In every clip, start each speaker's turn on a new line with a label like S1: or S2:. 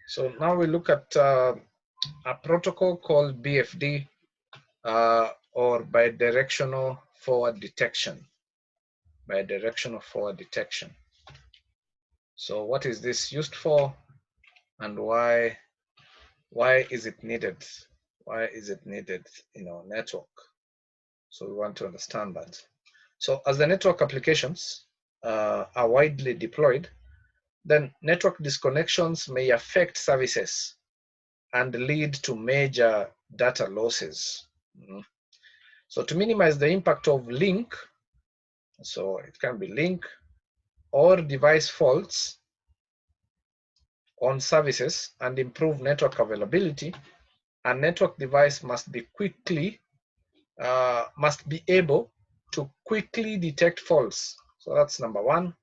S1: So now we look at a protocol called BFD or bidirectional forward detection. Bidirectional forward detection. So what is this used for, and why is it needed? Why is it needed in our network? So we want to understand that. So as the network applications are widely deployed, then network disconnections may affect services and lead to major data losses. So to minimize the impact of link, so it can be link or device faults on services and improve network availability, a network device must be able to quickly detect faults. So that's number one,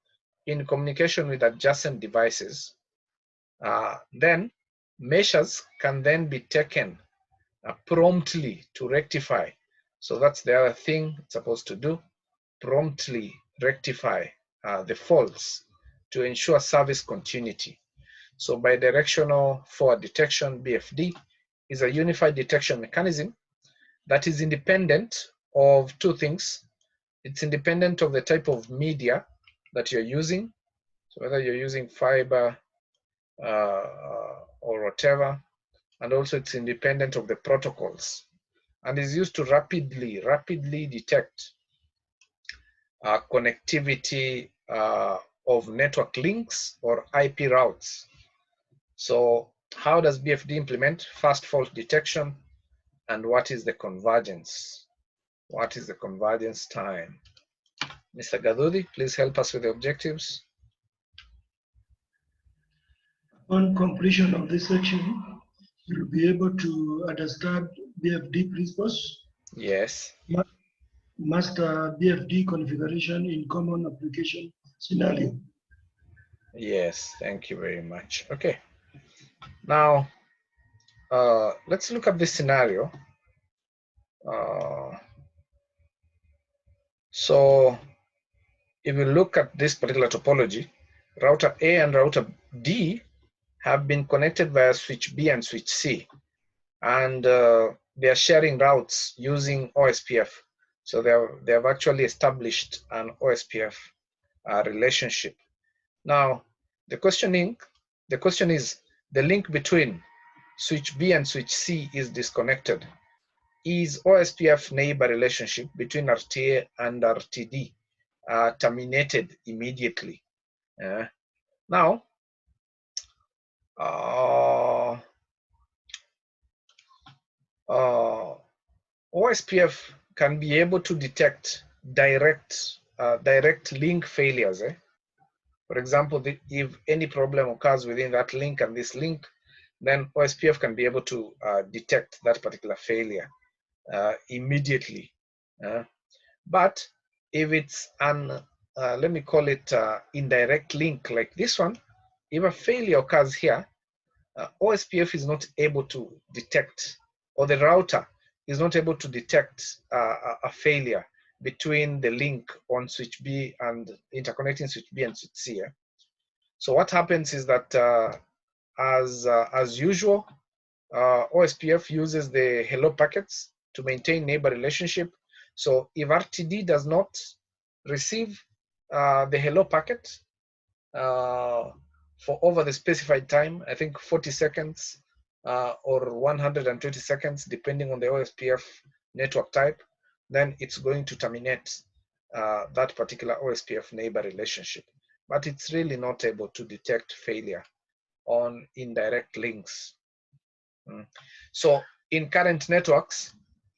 S1: in communication with adjacent devices. Then measures can then be taken promptly to rectify. So that's the other thing it's supposed to do, promptly rectify the faults to ensure service continuity. So bidirectional forward detection, BFD, is a unified detection mechanism that is independent of two things. It's independent of the type of media that you're using, so whether you're using fiber or whatever, and also it's independent of the protocols, and is used to rapidly detect connectivity of network links or IP routes. So how does BFD implement fast fault detection, and what is the convergence? What is the convergence time? Mr. Gadudi, please help us with the objectives.
S2: On completion of this section, you'll be able to understand BFD principles.
S1: Yes.
S2: Master BFD configuration in common application scenario.
S1: Yes, thank you very much. Okay. Now, let's look at this scenario. So, if we look at this particular topology, router A and router D have been connected via switch B and switch C, and they are sharing routes using OSPF. So they have actually established an OSPF relationship. Now, the question is, the link between switch B and switch C is disconnected. Is OSPF neighbor relationship between RTA and RTD terminated immediately? Now, OSPF can be able to detect direct link failures. For example, if any problem occurs within that link and this link, then OSPF can be able to detect that particular failure immediately. But if it's an, let me call it indirect link like this one, if a failure occurs here, OSPF is not able to detect, or the router is not able to detect a failure between the link on switch B and interconnecting switch B and switch C. So what happens is that as usual, OSPF uses the hello packets to maintain neighbor relationship. So if RTD does not receive the hello packet for over the specified time, I think 40 seconds or 120 seconds, depending on the OSPF network type, then it's going to terminate that particular OSPF neighbor relationship. But it's really not able to detect failure on indirect links. So in current networks,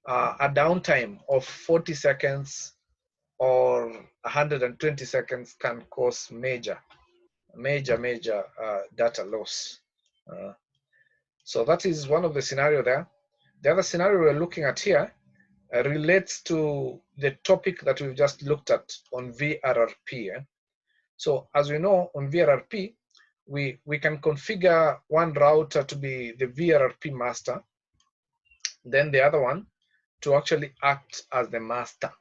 S1: a downtime of 40 seconds or 120 seconds can cause major data loss. So that is one of the scenario there. The other scenario we're looking at here relates to the topic that we've just looked at on VRRP. So as we know, on VRRP, we can configure one router to be the VRRP master, then the other one to actually act as the master.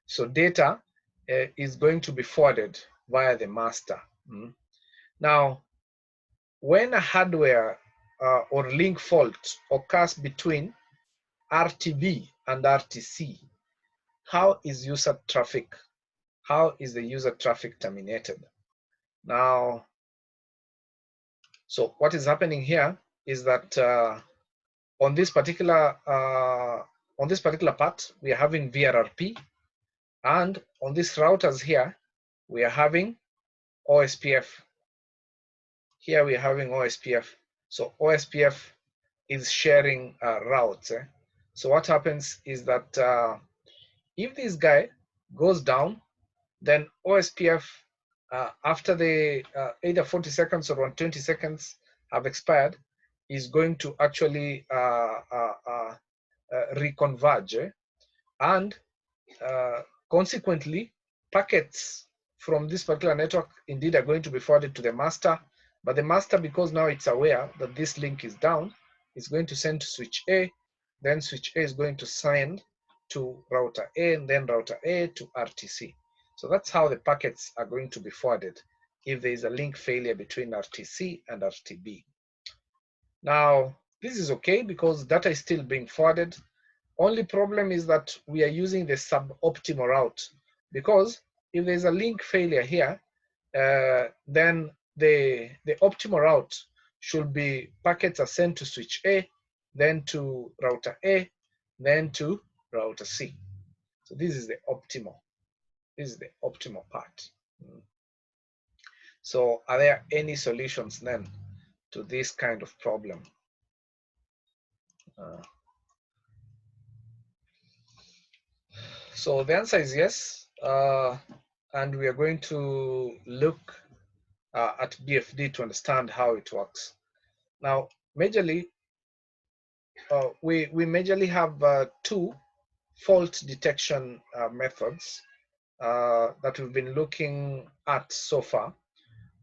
S1: So data is going to be forwarded via the master. Now, when a hardware or link fault occurs between RTB and RTC, how is user traffic? How is the user traffic terminated? Now, so what is happening here is that on this particular part, we are having VRRP, and on these routers here, we are having OSPF. Here we are having OSPF. So OSPF is sharing routes. So what happens is that if this guy goes down, then OSPF, after the either 40 seconds or 120 seconds have expired, is going to actually reconverge, and consequently, packets from this particular network indeed are going to be forwarded to the master, but the master, because now it's aware that this link is down, is going to send to switch A, then switch A is going to send to router A, and then router A to RTC. So that's how the packets are going to be forwarded if there is a link failure between RTC and RTB. Now, this is okay because data is still being forwarded. Only problem is that we are using the suboptimal route, because if there's a link failure here, then the optimal route should be packets are sent to switch A, then to router A, then to router C. So this is the optimal. This is the optimal part. So are there any solutions then to this kind of problem? So the answer is yes, and we are going to look at BFD to understand how it works. Now, majorly, we majorly have two fault detection methods that we've been looking at so far.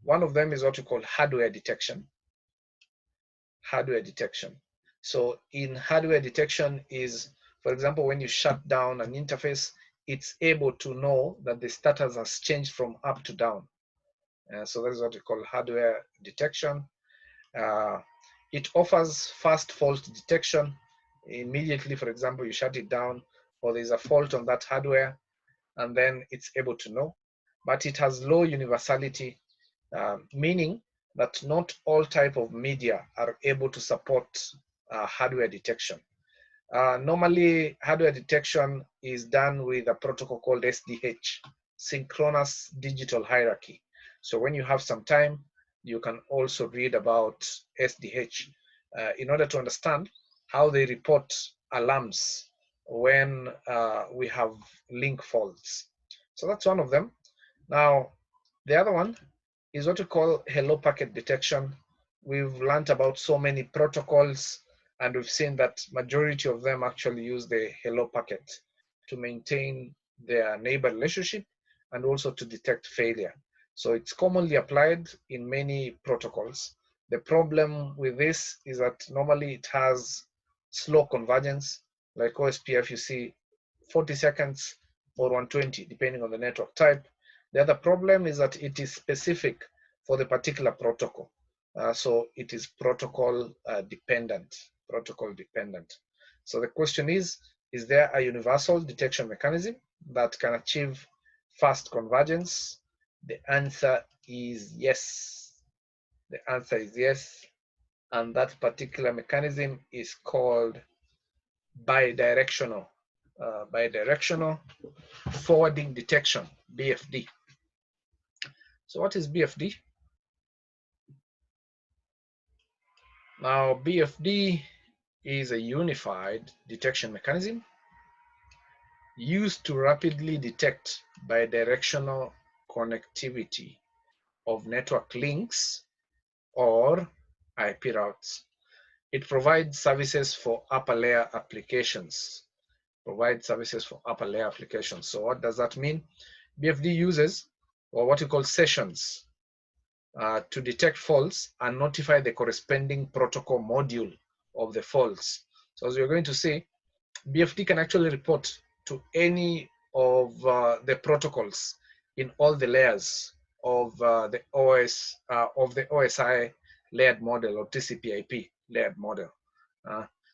S1: One of them is what we call hardware detection. Hardware detection. So in hardware detection is, for example, when you shut down an interface, it's able to know that the status has changed from up to down. So that's what we call hardware detection. It offers fast fault detection. Immediately, for example, you shut it down, or there's a fault on that hardware, and then it's able to know. But it has low universality, meaning that not all type of media are able to support hardware detection. Normally, hardware detection is done with a protocol called SDH, Synchronous Digital Hierarchy. So when you have some time, you can also read about SDH in order to understand how they report alarms when we have link faults. So that's one of them. Now, the other one is what we call hello packet detection. We've learned about so many protocols, and we've seen that majority of them actually use the hello packet to maintain their neighbor relationship and also to detect failure. So it's commonly applied in many protocols. The problem with this is that normally it has slow convergence. Like OSPF, you see 40 seconds or 120, depending on the network type. The other problem is that it is specific for the particular protocol. So it is protocol dependent. So the question is there a universal detection mechanism that can achieve fast convergence? The answer is yes. The answer is yes. And that particular mechanism is called bidirectional forwarding detection, BFD. So what is BFD? Now, BFD is a unified detection mechanism used to rapidly detect bidirectional connectivity of network links or IP routes. It provides services for upper layer applications. So what does that mean? BFD uses what we call sessions to detect faults and notify the corresponding protocol module of the faults. So as we're going to see, BFD can actually report to any of the protocols in all the layers of the OSI layered model or TCP/IP layered model.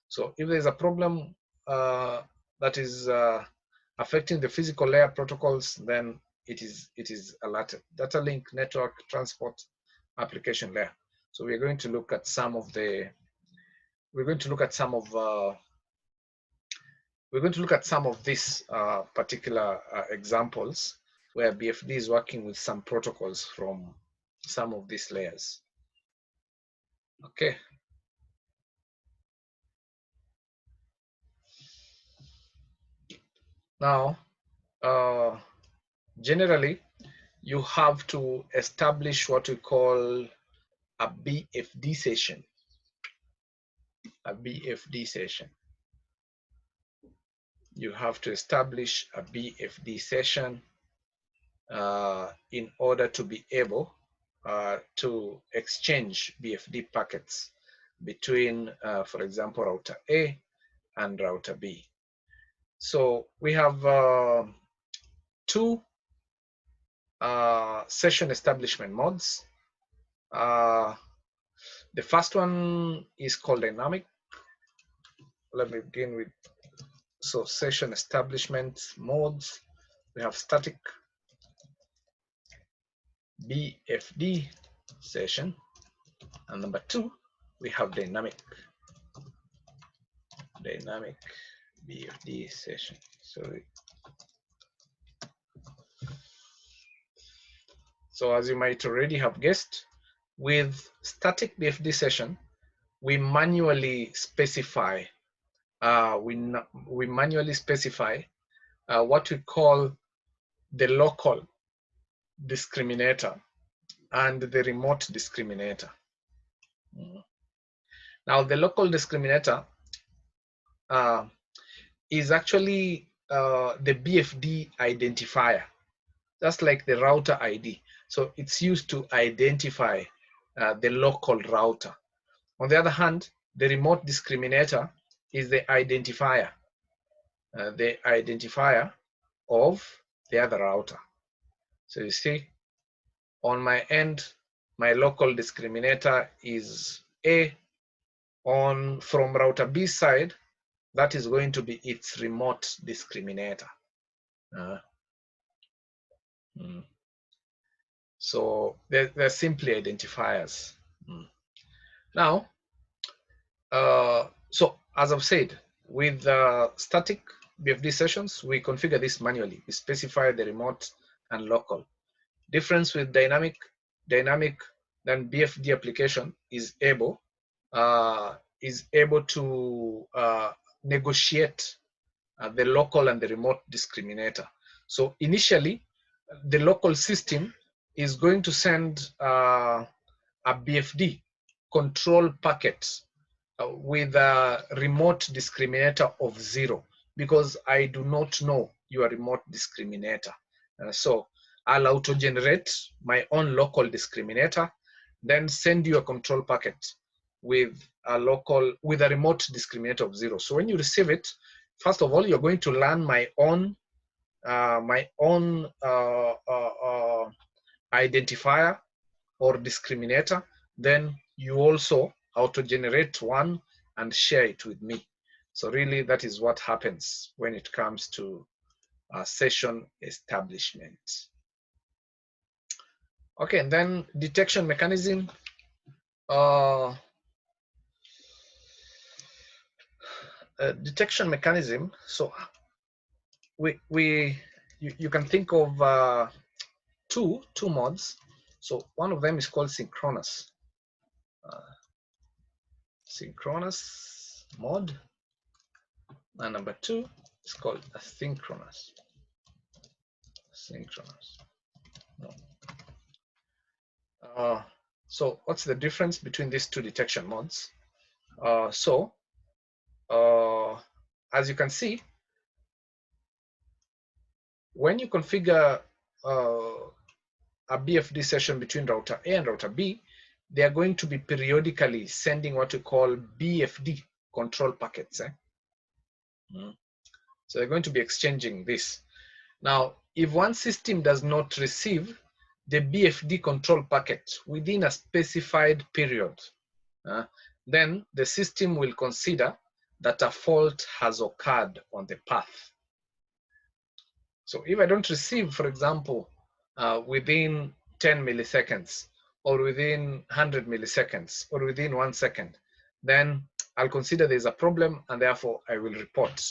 S1: So if there's a problem that is affecting the physical layer protocols, then it is alerted. Data link, network, transport, application layer. So we're going to look at some of the these particular examples where BFD is working with some protocols from some of these layers. Okay. Now, generally, you have to establish what we call a BFD session. A BFD session. You have to establish a BFD session in order to be able to exchange BFD packets between, for example, router A and router B. So we have two session establishment modes. The first one is called dynamic. Let me begin with, so session establishment modes. We have static, BFD session, and number two, we have dynamic BFD session. So as you might already have guessed, with static BFD session, we manually specify what we call the local discriminator and the remote discriminator. Now, the local discriminator is actually the BFD identifier, just like the router ID. So it's used to identify the local router. On the other hand, the remote discriminator is the identifier of the other router. So you see, on my end, my local discriminator is A. From router B side, that is going to be its remote discriminator. So they're simply identifiers. Now, so as I've said, with static BFD sessions, we configure this manually. We specify the remote and local. Difference with dynamic, then BFD application is able to negotiate the local and the remote discriminator. So initially, the local system is going to send a BFD control packet with a remote discriminator of 0, because I do not know your remote discriminator. So I'll auto-generate my own local discriminator, then send you a control packet with a remote discriminator of 0. So when you receive it, first of all, you're going to learn my own identifier or discriminator. Then you also auto-generate one and share it with me. So really, that is what happens when it comes to session establishment. Okay, and then detection mechanism. Detection mechanism. So you can think of two modes. So one of them is called synchronous. Synchronous mode, and number two is called asynchronous. So what's the difference between these two detection modes? As you can see, when you configure a BFD session between router A and router B, they are going to be periodically sending what we call BFD control packets. So they're going to be exchanging this. Now, if one system does not receive the BFD control packet within a specified period, then the system will consider that a fault has occurred on the path. So if I don't receive, for example, within 10 milliseconds, or within 100 milliseconds, or within 1 second, then I'll consider there's a problem, and therefore I will report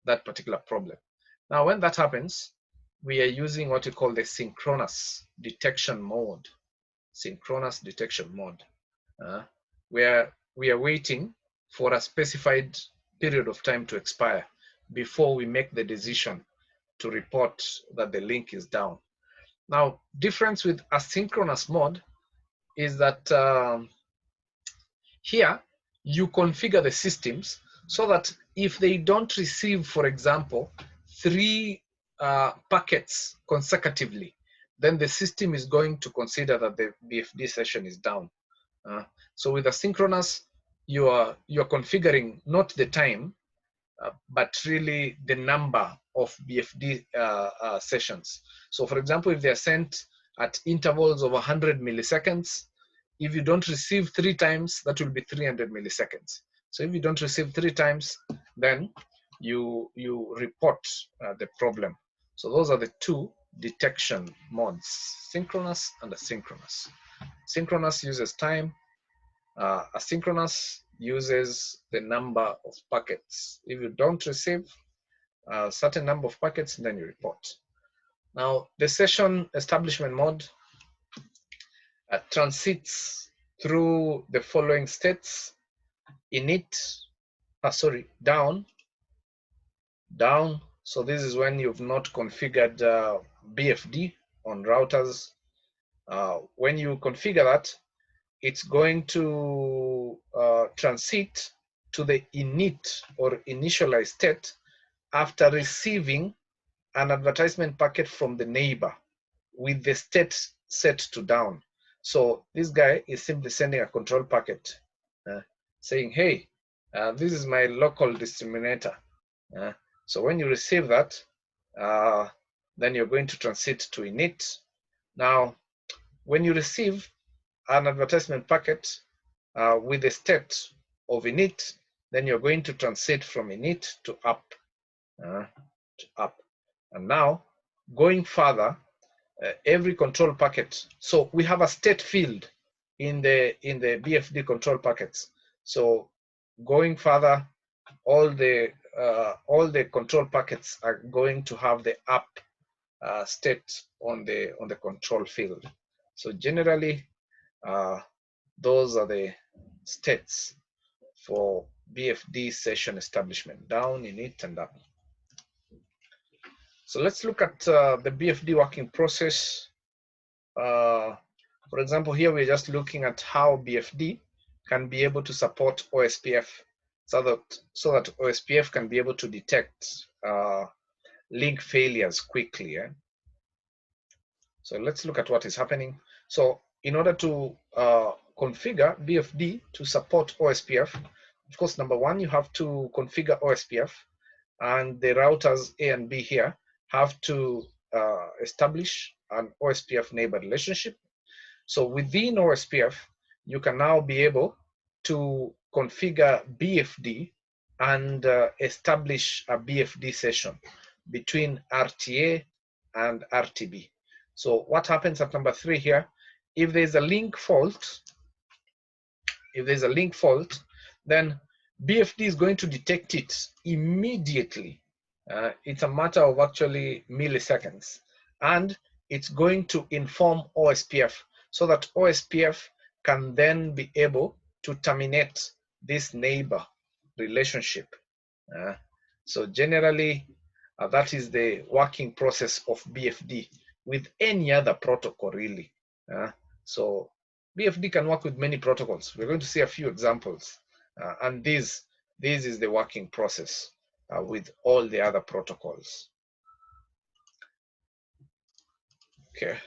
S1: that particular problem. Now, when that happens, we are using what we call the synchronous detection mode. Synchronous detection mode, where we are waiting for a specified period of time to expire before we make the decision to report that the link is down. Now, difference with asynchronous mode is that here you configure the systems so that if they don't receive, for example, 3 packets consecutively, then the system is going to consider that the BFD session is down. So with asynchronous, you are configuring not the time, but really the number of BFD sessions. So for example, if they are sent at intervals of 100 milliseconds, if you don't receive 3 times, that will be 300 milliseconds. So if you don't receive 3 times, then you report the problem. So those are the 2 detection modes, synchronous and asynchronous. Synchronous uses time, asynchronous uses the number of packets. If you don't receive a certain number of packets, then you report. Now, the session establishment mode transits through the following states: init, down. So this is when you've not configured BFD on routers. When you configure that, it's going to transit to the init or initialized state after receiving an advertisement packet from the neighbor with the state set to down. So this guy is simply sending a control packet saying, hey, this is my local disseminator. So when you receive that, then you're going to transit to init. Now, when you receive an advertisement packet with the state of init, then you're going to transit from init to up. And now, going further, every control packet. So we have a state field in the BFD control packets. So going further, all the control packets are going to have the up state on the control field. So generally, those are the states for BFD session establishment: down, init, and up. So let's look at the BFD working process. For example, here we're just looking at how BFD can be able to support OSPF, so that OSPF can be able to detect link failures quickly. So let's look at what is happening. So in order to configure BFD to support OSPF, of course, number one, you have to configure OSPF, and the routers A and B here have to establish an OSPF neighbor relationship. So within OSPF, you can now be able to configure BFD and establish a BFD session between RTA and RTB. So what happens at number 3 here, if there's a link fault, then BFD is going to detect it immediately. It's a matter of actually milliseconds, and it's going to inform OSPF so that OSPF can then be able to terminate this neighbor relationship. So generally, that is the working process of BFD with any other protocol, really. So BFD can work with many protocols. We're going to see a few examples, and this is the working process with all the other protocols. Okay.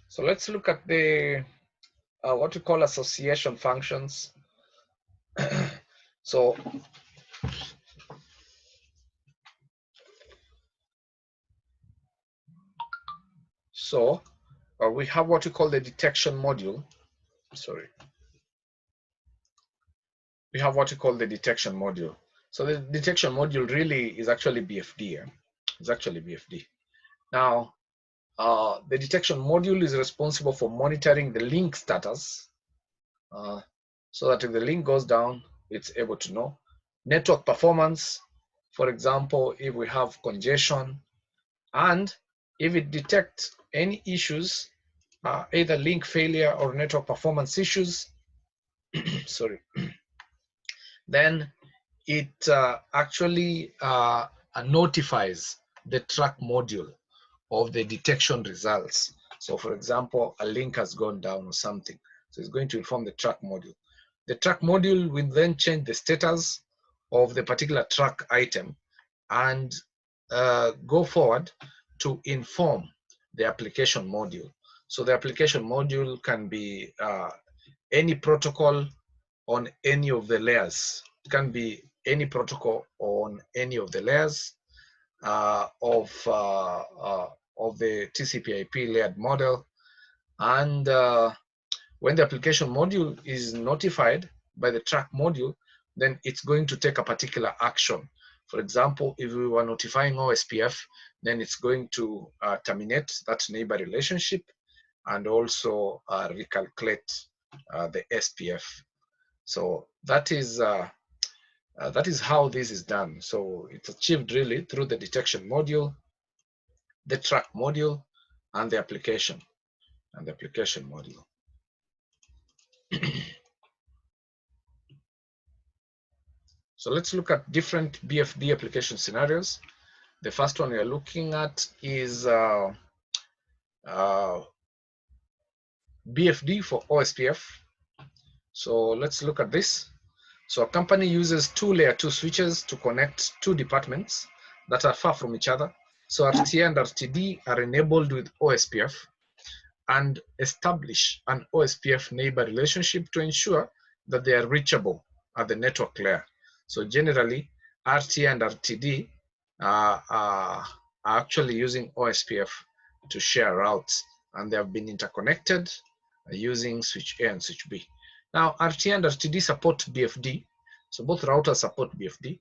S1: So let's look at the what we call association functions. So So we have what we call the detection module. Sorry. We have what we call the detection module. So the detection module really is actually BFD. It's actually BFD. Now, the detection module is responsible for monitoring the link status, so that if the link goes down, it's able to know. Network performance, for example, if we have congestion, and if it detects any issues, either link failure or network performance issues, sorry, then it actually notifies the track module of the detection results. So for example, a link has gone down or something. So it's going to inform the track module. The track module will then change the status of the particular track item and go forward to inform the application module. So the application module can be any protocol on any of the layers. It can be any protocol on any of the layers of the TCP/IP layered model, and when the application module is notified by the track module, then it's going to take a particular action. For example, if we were notifying OSPF, then it's going to terminate that neighbor relationship and also recalculate the SPF. So that is how this is done. So it's achieved really through the detection module, the track module, and the application module. So let's look at different BFD application scenarios. The first one we are looking at is BFD for OSPF. So let's look at this. So a company uses two layer 2 switches to connect two departments that are far from each other. So RTA and RTD are enabled with OSPF and establish an OSPF neighbor relationship to ensure that they are reachable at the network layer. So generally, RTA and RTD are actually using OSPF to share routes, and they have been interconnected using switch A and switch B. Now, RTA and RTD support BFD, so both routers support BFD.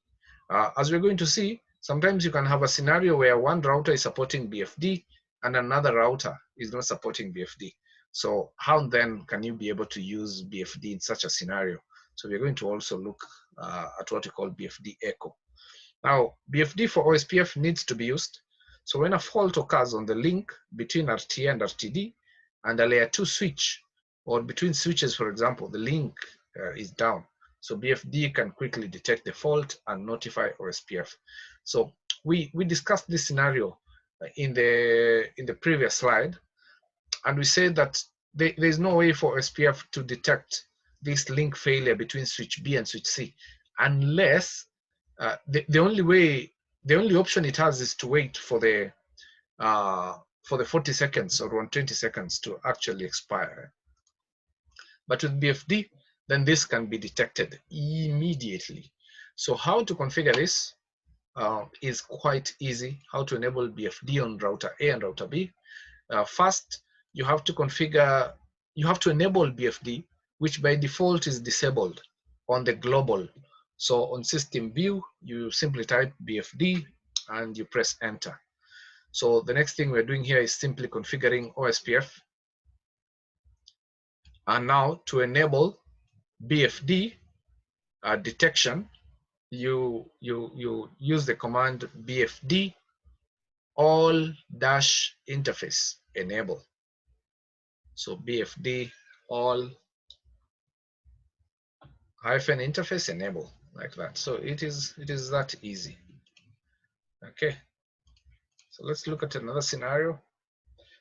S1: As we're going to see, sometimes you can have a scenario where one router is supporting BFD and another router is not supporting BFD. So how then can you be able to use BFD in such a scenario? So we're going to also look at what we call BFD Echo. Now, BFD for OSPF needs to be used. So when a fault occurs on the link between RTA and RTD and a layer 2 switch, or between switches, for example, the link is down. So BFD can quickly detect the fault and notify OSPF. So we discussed this scenario in the previous slide, and we said that there's no way for OSPF to detect this link failure between switch B and switch C unless the only option it has is to wait for the 40 seconds or 120 seconds to actually expire. But with BFD, then this can be detected immediately. So how to configure this is quite easy. How to enable BFD on router A and router B. First, you have to enable BFD, which by default is disabled on the global. So on system view, you simply type BFD and you press enter. So the next thing we're doing here is simply configuring OSPF. And now to enable BFD detection, you use the command BFD all dash interface enable. So BFD all hyphen interface enable, like that. So it is that easy. Okay. So let's look at another scenario.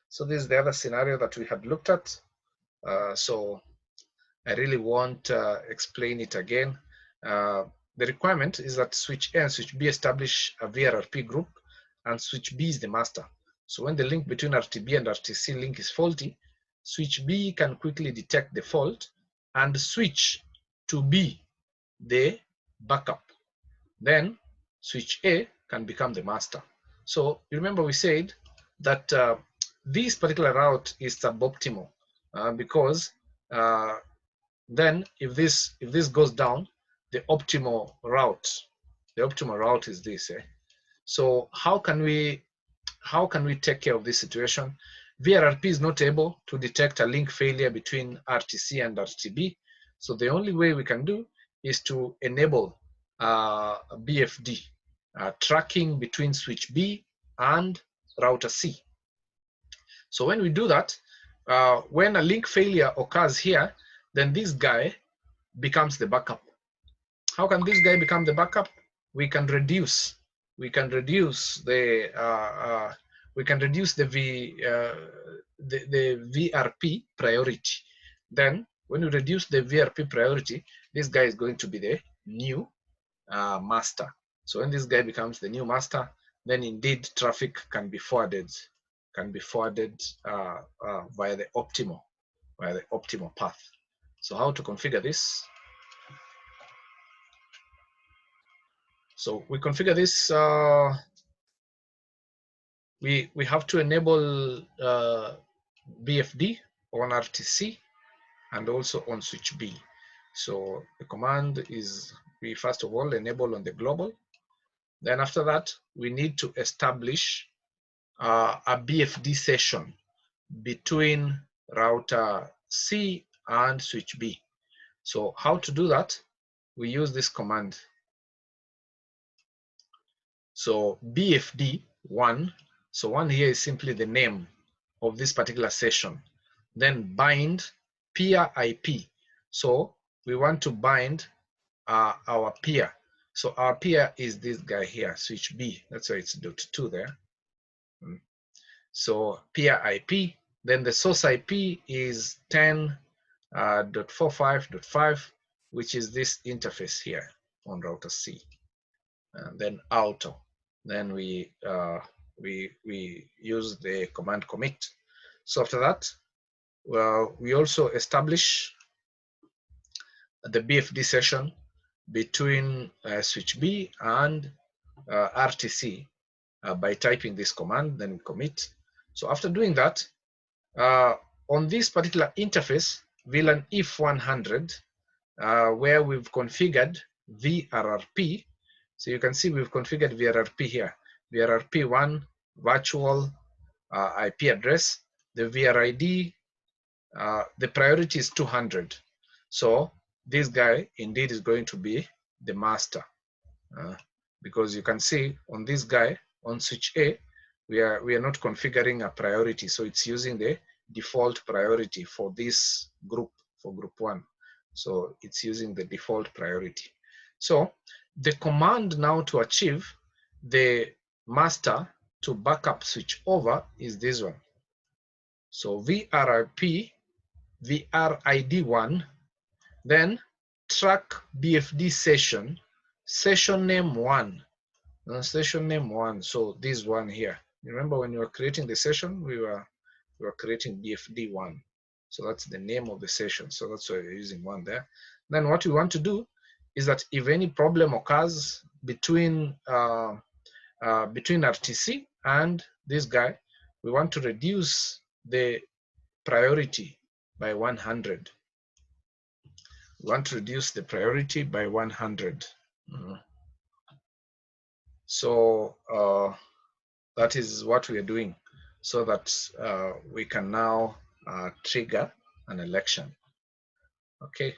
S1: So this is the other scenario that we had looked at. So I really won't explain it again. The requirement is that switch A and switch B establish a VRRP group, and switch B is the master. So when the link between RTB and RTC link is faulty, switch B can quickly detect the fault and switch to B, the backup. Then switch A can become the master. So you remember we said that this particular route is suboptimal because then if this goes down, the optimal route is this. So how can we take care of this situation? VRRP is not able to detect a link failure between RTC and RTB. So the only way we can do is to enable BFD tracking between switch B and router C. So when we do that, when a link failure occurs here, then this guy becomes the backup. How can this guy become the backup? We can reduce the VRP priority. Then when you reduce the VRP priority, this guy is going to be the new master. So when this guy becomes the new master, then indeed traffic can be forwarded via the optimal path. So how to configure this? So we configure this. We have to enable BFD on RTC and also on switch B. So the command is, we first of all enable on the global. Then after that, we need to establish a BFD session between router C and switch B. So how to do that? We use this command. So BFD1, so one here is simply the name of this particular session. Then bind peer IP. So we want to bind our peer. So our peer is this guy here, switch B. That's why it's .2 there. So peer IP. Then the source IP is 10.45.5, which is this interface here on router C. And then auto. Then we use the command commit. So after that, well, we also establish the BFD session between switch B and RTC by typing this command, then commit. So after doing that, on this particular interface, VLAN if 100, where we've configured VRRP. So you can see we've configured VRRP here. VRRP1 virtual IP address. The VRID, the priority is 200. So this guy indeed is going to be the master, because you can see on this guy on switch A, we are not configuring a priority, so it's using the default priority for this group, for group 1. So it's using the default priority. So the command now to achieve the master to backup switch over is this one. So VRIP, VRID1, then track BFD session, session name 1, session name 1. So this one here. Remember when you were creating the session, we were creating BFD1. So that's the name of the session. So that's why we're using 1 there. Then what we want to do is that if any problem occurs between RTC and this guy, we want to reduce the priority by 100. We want to reduce the priority by 100. So that is what we are doing, so that we can now trigger an election. Okay.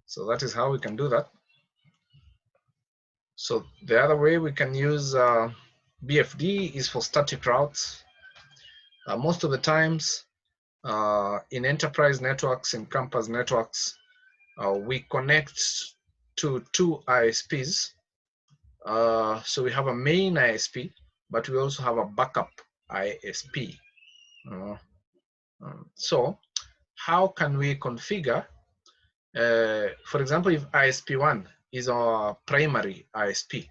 S1: So that is how we can do that. So the other way we can use BFD is for static routes. Most of the times in enterprise networks, in campus networks, we connect to 2 ISPs. So we have a main ISP, but we also have a backup ISP. So how can we configure, for example, if ISP1 is our primary ISP,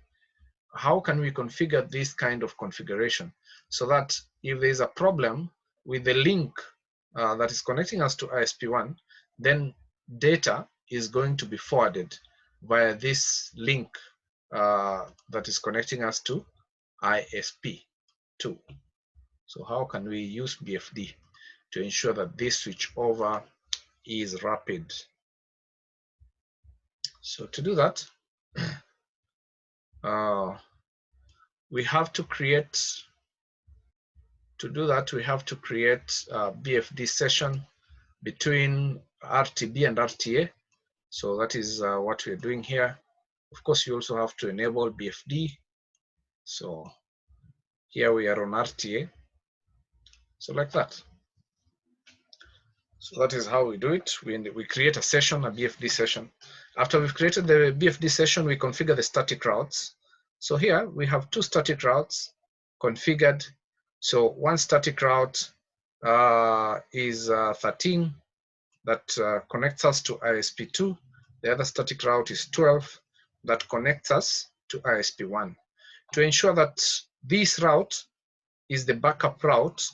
S1: how can we configure this kind of configuration so that if there is a problem with the link that is connecting us to ISP1, then data is going to be forwarded via this link that is connecting us to ISP2. So how can we use BFD to ensure that this switch over is rapid? So to do that, we have to create a BFD session between RTB and RTA. So that is what we're doing here. Of course, you also have to enable BFD. So here we are on RTA. So like that. So that is how we do it. We create a session, a BFD session. After we've created the BFD session, we configure the static routes. So here we have 2 static routes configured. So one static route is 13 that connects us to ISP2. The other static route is 12 that connects us to ISP1. To ensure that this route is the backup route,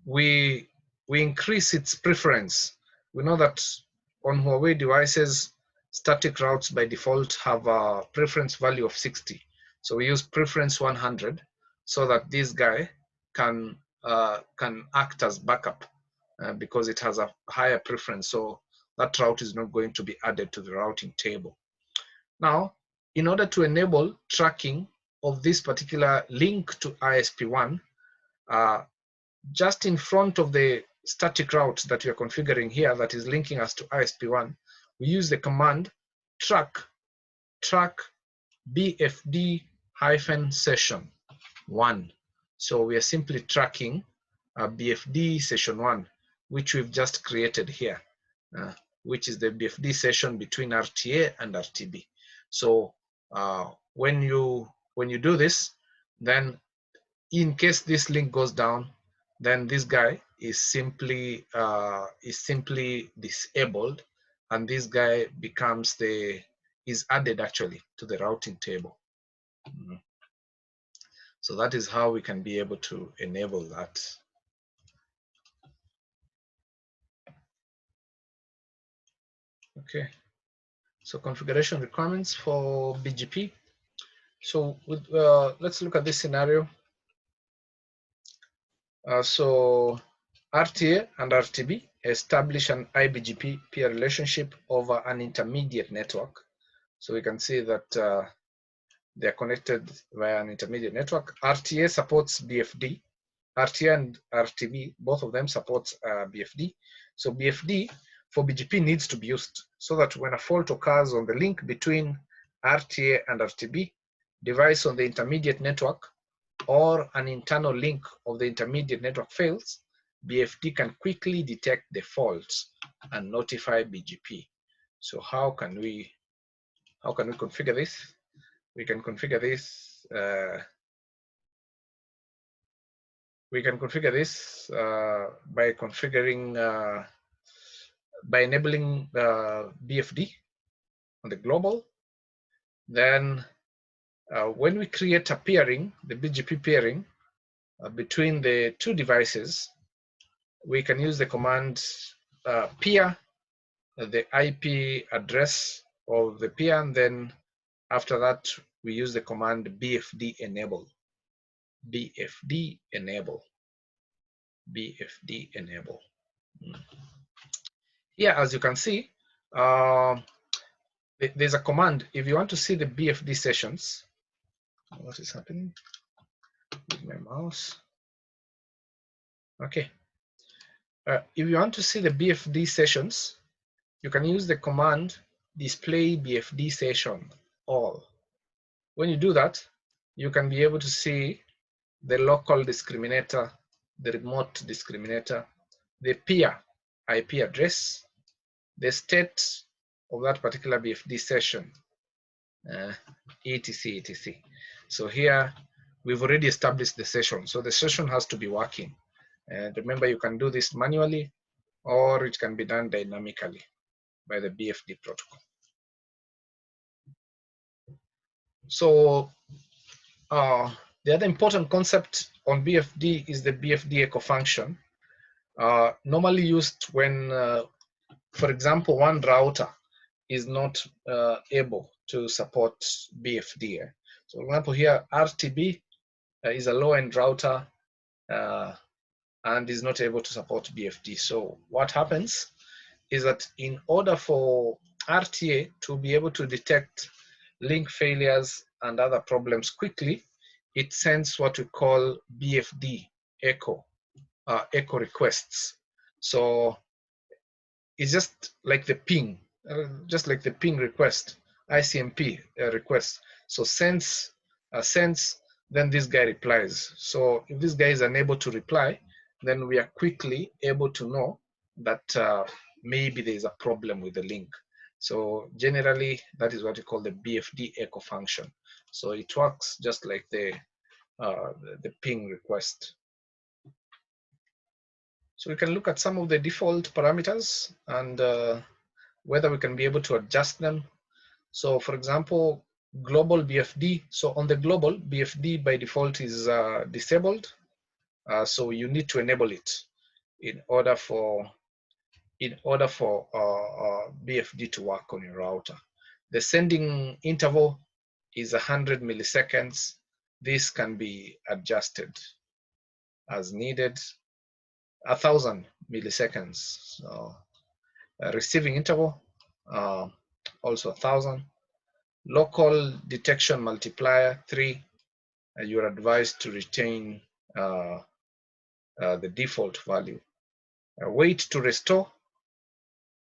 S1: we increase its preference. We know that on Huawei devices, static routes by default have a preference value of 60. So we use preference 100 so that this guy can act as backup because it has a higher preference. So that route is not going to be added to the routing table. Now, in order to enable tracking of this particular link to ISP1, just in front of the static route that we are configuring here that is linking us to ISP1, we use the command track BFD-session 1. So we are simply tracking BFD session 1, which we've just created here, which is the BFD session between RTA and RTB. So when you do this, then in case this link goes down, then this guy is simply disabled, and this guy becomes is added actually to the routing table. So that is how we can be able to enable that. Okay, so configuration requirements for BGP. So let's look at this scenario. So RTA and RTB establish an IBGP peer relationship over an intermediate network. So we can see that they are connected via an intermediate network. RTA supports BFD. RTA and RTB, both of them supports BFD. So BFD for BGP needs to be used so that when a fault occurs on the link between RTA and RTB, device on the intermediate network or an internal link of the intermediate network fails, BFD can quickly detect the faults and notify BGP. So how can we configure this? We can configure this. By enabling BFD on the global. Then when we create a peering, the BGP peering between the 2 devices, we can use the command peer, the IP address of the peer, and then after that we use the command BFD enable. BFD enable. BFD enable. Here, as you can see, there's a command. If you want to see the BFD sessions, what is happening with my mouse? Okay. If you want to see the BFD sessions, you can use the command display BFD session all. When you do that, you can be able to see the local discriminator, the remote discriminator, the peer IP address, the state of that particular BFD session, etc, etc. So here we've already established the session, so the session has to be working. And remember, you can do this manually or it can be done dynamically by the BFD protocol. So the other important concept on BFD is the BFD Echo Function, normally used when, for example, one router is not able to support BFD. So for example here, RTB is a low-end router. and is not able to support BFD. So what happens is that in order for RTA to be able to detect link failures and other problems quickly, it sends what we call BFD Echo requests. So it's just like the ping, request, ICMP request. So sends, then this guy replies. So if this guy is unable to reply, then we are quickly able to know that maybe there is a problem with the link. So generally, that is what we call the BFD Echo Function. So it works just like the ping request. So we can look at some of the default parameters and whether we can be able to adjust them. So for example, global BFD. So on the global, BFD by default is disabled. So you need to enable it in order for BFD to work on your router. The sending interval is 100 milliseconds. This can be adjusted as needed. 1,000 milliseconds. So receiving interval, also 1,000. Local detection multiplier 3. You're advised to retain the default value. Wait to restore.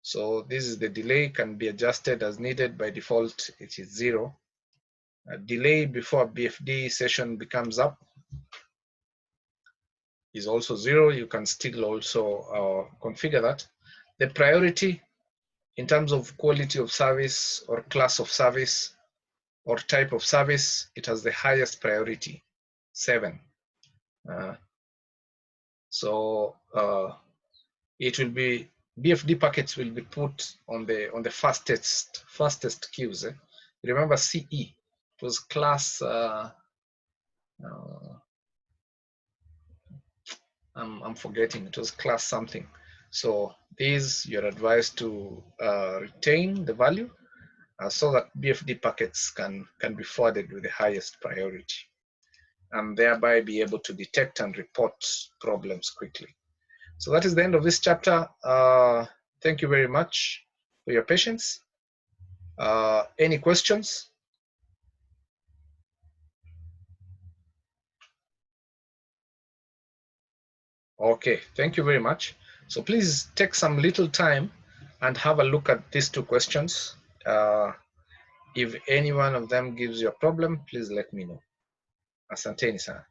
S1: So this is the delay, can be adjusted as needed. By default, it is 0. Delay before BFD session becomes up is also 0. You can still also configure that. The priority in terms of quality of service or class of service or type of service, it has the highest priority, 7. It will be, BFD packets will be put on the fastest queues. Remember CE, it was class. I'm forgetting. It was class something. So these you're advised to retain the value so that BFD packets can be forwarded with the highest priority, and thereby be able to detect and report problems quickly. So that is the end of this chapter. Thank you very much for your patience. Any questions? Okay, thank you very much. So please take some little time and have a look at these 2 questions. If any one of them gives you a problem, please let me know. Asanteni sana.